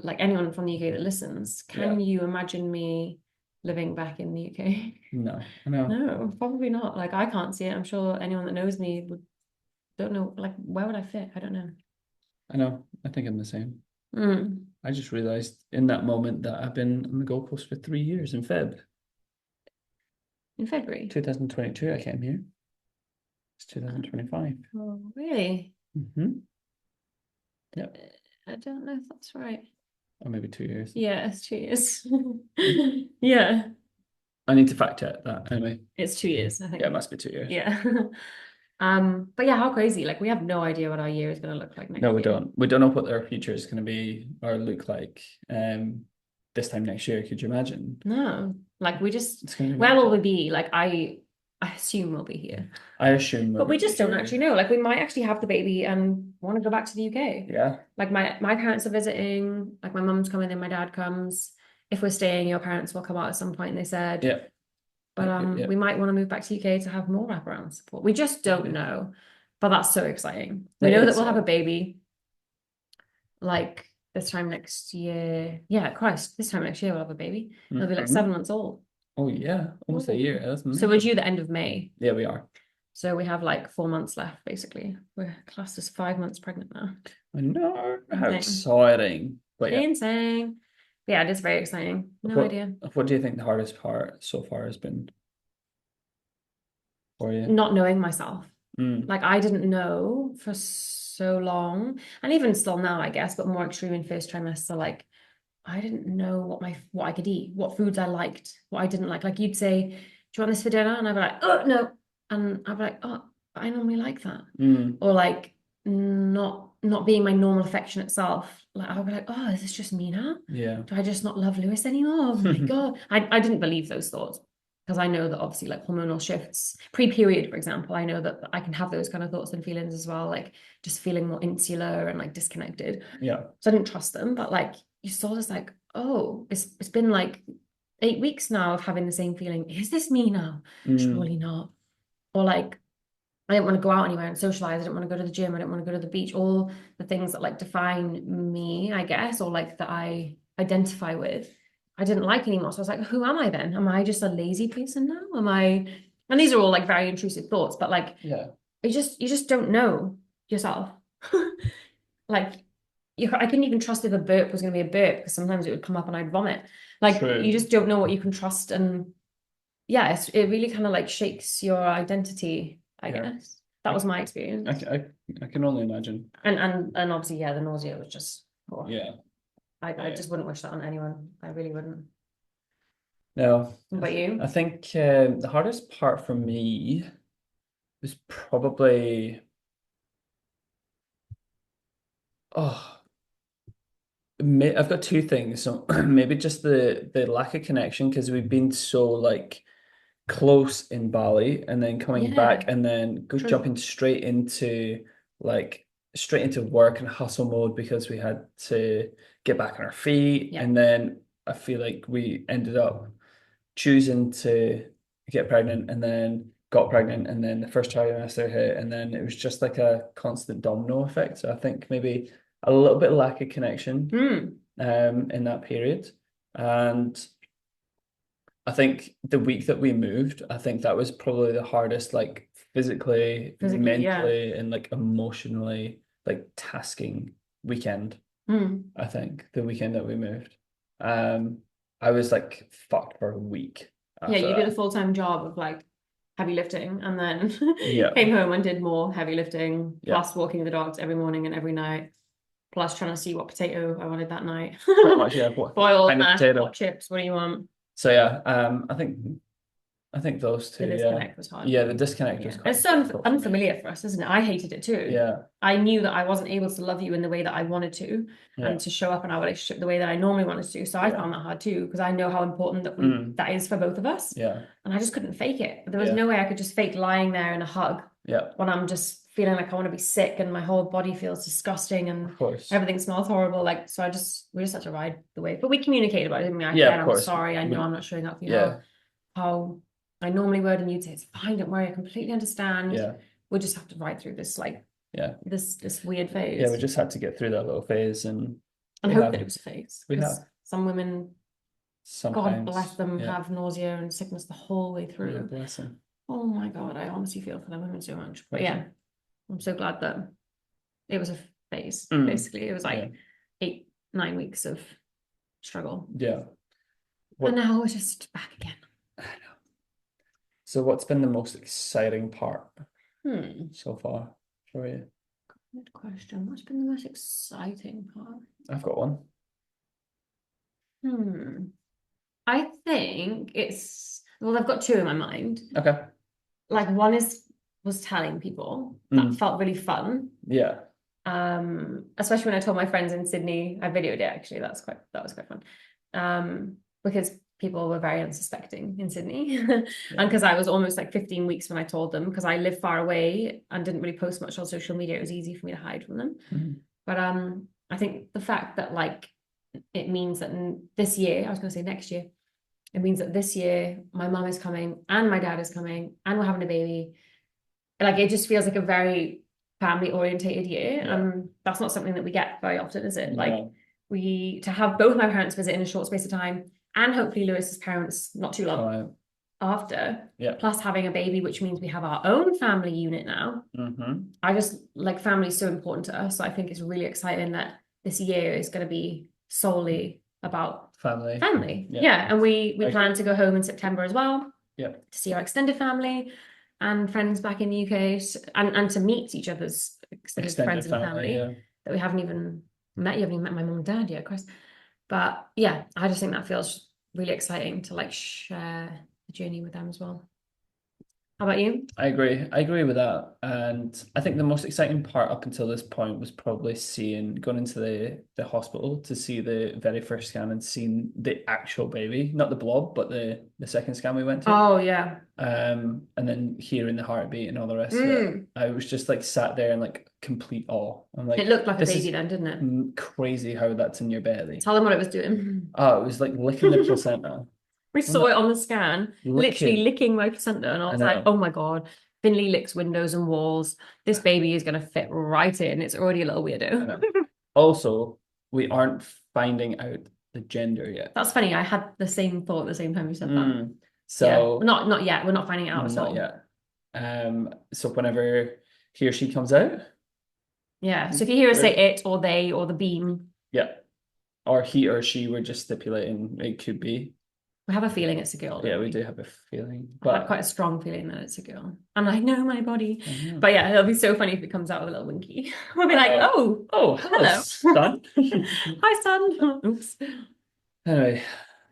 like anyone from the UK that listens, Yeah. can you imagine me living back in the UK? No, I know. No, probably not. Like I can't see it. I'm sure anyone that knows me would don't know. Like where would I fit? I don't know. I know. I think I'm the same. Mm. I just realized in that moment that I've been on the Gold Coast for 3 years in Feb. In February. 2022, I came here. It's 2025. Oh, really? Mm-hmm. Yeah. I don't know if that's right. Or maybe 2 years. Yeah, it's 2 years. Mm. Yeah, I need to fact check that anyway. it's 2 years, I Yeah, it think. must be 2 years. Yeah. But yeah, how crazy. Like we have no idea what our year is going to look like No, next we year. don't. We don't know what our future is going to be or look like this time next year. Could you imagine? No. Like we just, It's going to be where will we mental. be? Like I assume we'll be here. I assume we're But we going to be just don't here. actually know. Like we might actually have the baby and want to go back to the UK. Yeah. Like my parents are visiting, like my mum's coming, then my dad comes. If we're staying, your parents will come out at some point, they said. Yeah. But Yeah. we might want to move back to UK to have more wraparound support. We just don't Yeah. know. But that's so exciting. We It know that is. we'll have Yeah. a baby like this time next year. Yeah, Christ, this time next year we'll have a baby. He'll be like Mhm. 7 months old. Oh yeah, almost a Ooh. year. That's So we're mental. due the end of May. Yeah, we are. So we have like 4 months left, basically. We're classed as 5 months pregnant now. I know how Insane. exciting. But yeah, Insane. Yeah, it is very exciting. No what idea. what do you think the hardest part so far has been for you? Not knowing myself. Mm. Like I didn't know for so long, and even still now, I guess, but more extreme in first trimester. Like I didn't know what I could eat, what foods I liked, what I didn't like. Like you'd say, "Do you want this for dinner?" And I'd be like, "Oh no," and I'd be like, "Oh, but I normally like that," Mm. or like not being my normal affectionate self. Like I would be like, "Oh, is this just me now? Yeah. Do I just not love Lewis anymore? Oh my God." I didn't believe those thoughts because I know that obviously like hormonal shifts, pre-period, for example, I know that I can have those kind of thoughts and feelings as well, like just feeling more insular and like disconnected. Yeah. So I didn't trust them, but like you saw this like, oh, it's been like 8 weeks now of having the same feeling. Is this me now? Mm. Surely not. Or like I didn't want to go out anywhere and socialize. I didn't want to go to the gym. I didn't want to go to the beach. All the things that like define me, I guess, or like that I identify with, I didn't like anymore. So I was like, who am I then? Am I just a lazy person now? Am I? And these are all like very intrusive thoughts, but like Yeah. you just don't know yourself. Like I couldn't even trust if a burp was going to be a burp because sometimes it would come up and I'd vomit. Like you True. just don't know what you can trust, and yeah, it really kind of like shakes your identity, I Yeah. guess. That I, was my experience. I can only imagine. And obviously, yeah, the nausea was just, oh, Yeah. I Yeah. just wouldn't wish that on anyone. I really wouldn't. No, What about I you? think the hardest part for me was probably oh I've got two things. So maybe just the lack of connection because we've been so like close in Bali and then coming back Yeah, and then go true. jumping like straight into work and hustle mode because we had to get back on our feet. Yeah. And then I feel like we ended up choosing to get pregnant and then got pregnant and then the first trimester hit and then it was just like a constant domino effect. So I think maybe a little bit lack of connection Hmm. in that period. And I think the week that we moved, I think that was probably the hardest, like physically, Physically, yeah. mentally, and like emotionally, like tasking weekend. Hmm. I think the weekend that we moved. Um, I was like fucked for a week Yeah, after you did a that. full-time job of like heavy lifting and then came Yeah, home and did more heavy lifting, yeah, plus walking the dogs every morning and every night, plus trying to see what potato I wanted that night. pretty much. Yeah, what Boiled, kind of mashed, what potato? chips, what do you want? So yeah, I think those The two. Yeah, disconnect was hard. yeah. The disconnect was Yeah. quite It's so difficult for me. unfamiliar for us, isn't it? I hated it too. Yeah, I knew that I wasn't able to love you in the way that I wanted to yeah, and to show up in our relationship the way that I normally wanted to. So I yeah. found that hard too, because I know how important Mm, that is for both of us. yeah, And I just couldn't fake it. There was yeah, no way I could just fake lying there in a hug yeah. when I'm just feeling like I want to be sick and my whole body feels disgusting Of and course. everything smells horrible. Like, so we just had to ride the wave. But we communicated about it. I mean, I Yeah, said of I was course. sorry. I know We, I'm not showing up for you yeah, how I normally would, and you'd say, it's fine, don't worry, I completely understand. yeah, We'll just have to ride through this like yeah, this weird yeah. We phase just had to get through that little phase, and and we hope that have, it was a phase. we Because have some women, God bless sometimes. them, Yeah, have nausea and sickness the whole way yeah. through. Bless him. Oh my God, I honestly feel for them women so much. But Thank yeah, you. I'm so glad that it was a phase. Mm, Basically, it was yeah, like 8, 9 weeks of struggle. yeah. And What? now we're just back again. So, what's been the most exciting part Hmm. so far for you? Good question. What's been the most exciting part? I've got one. I think well, I've got two in my mind. Okay. Like one was telling people. That felt really fun. Yeah. Especially when I told my friends in Sydney. I videoed it actually. That was quite fun. Because people were very unsuspecting in Sydney. And because I was almost like 15 weeks when I told them, because I live far away and didn't really post much on social media, it was easy for me to hide from them. But I think the fact that like it means that this year, I was going to say next year, it means that this year my mum is coming and my dad is coming and we're having a baby. Like it just feels like a very family orientated year. And that's not something that we get very often, is it? Like to have both my parents visit in a short space of time, and hopefully Lewis's parents not too long after, plus having a baby, which means we have our own family unit now. I just like family is so important to us. So I think it's really exciting that this year is going to be solely about family. Yeah. And we plan to go home in September as well. To see our extended family and friends back in the UK, and to meet each other's extended friends and family that we haven't even met. You haven't even met my mum and dad yet, Chris. But yeah, I just think that feels really exciting to like share the journey with them as well. How about you? I agree with that. And I think the most exciting part up until this point was probably going into the hospital to see the very first scan and seeing the actual baby, not the blob, but the second scan we went to. Oh yeah. And then hearing the heartbeat and all the rest of it. I was just like sat there in like complete awe. I'm like, it looked like a baby then, didn't it? Crazy how that's in your belly. Tell them what it was doing. Oh, it was like licking the placenta. We saw it on the scan, literally licking my placenta, and I was like, oh my God, Finley licks windows and walls. This baby is going to fit right in. It's already a little weirdo. Also, we aren't finding out the gender yet. That's funny. I had the same thought at the same time you said that. So not yet. We're not finding out at all. Not yet. So whenever he or she comes out. Yeah. So if you hear us say it or they or the beam. Yeah. Or he or she, we're just stipulating it could be. We have a feeling it's a girl. Yeah, we do have a feeling. But I had quite a strong feeling that it's a girl. And I know my body. But yeah, it'll be so funny if it comes out with a little winky. We'll be like, oh, hello, son. Hi, son. Oops. Anyway.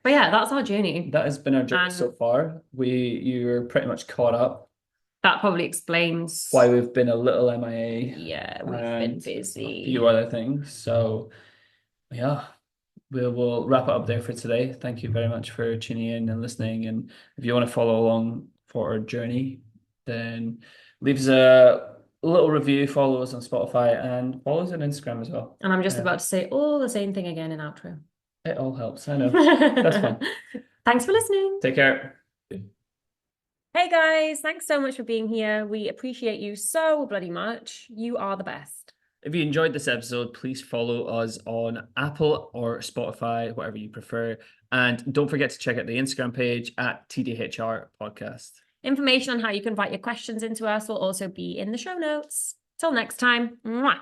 But yeah, that's our journey. That has been our journey so far. You're pretty much caught up. That probably explains why we've been a little MIA. Yeah, we've been busy. A few other things. So yeah. We will wrap it up there for today. Thank you very much for tuning in and listening. And if you want to follow along for our journey, then leave us a little review, follow us on Spotify, and follow us on Instagram as well. And I'm just about to say all the same thing again in outro. It all helps. I know. That's fun. Thanks for listening. Take care. Hey guys, thanks so much for being here. We appreciate you so bloody much. You are the best. If you enjoyed this episode, please follow us on Apple or Spotify, whatever you prefer. And don't forget to check out the Instagram page at TDHR Podcast. Information on how you can write your questions into us will also be in the show notes. Till next time. Mwah.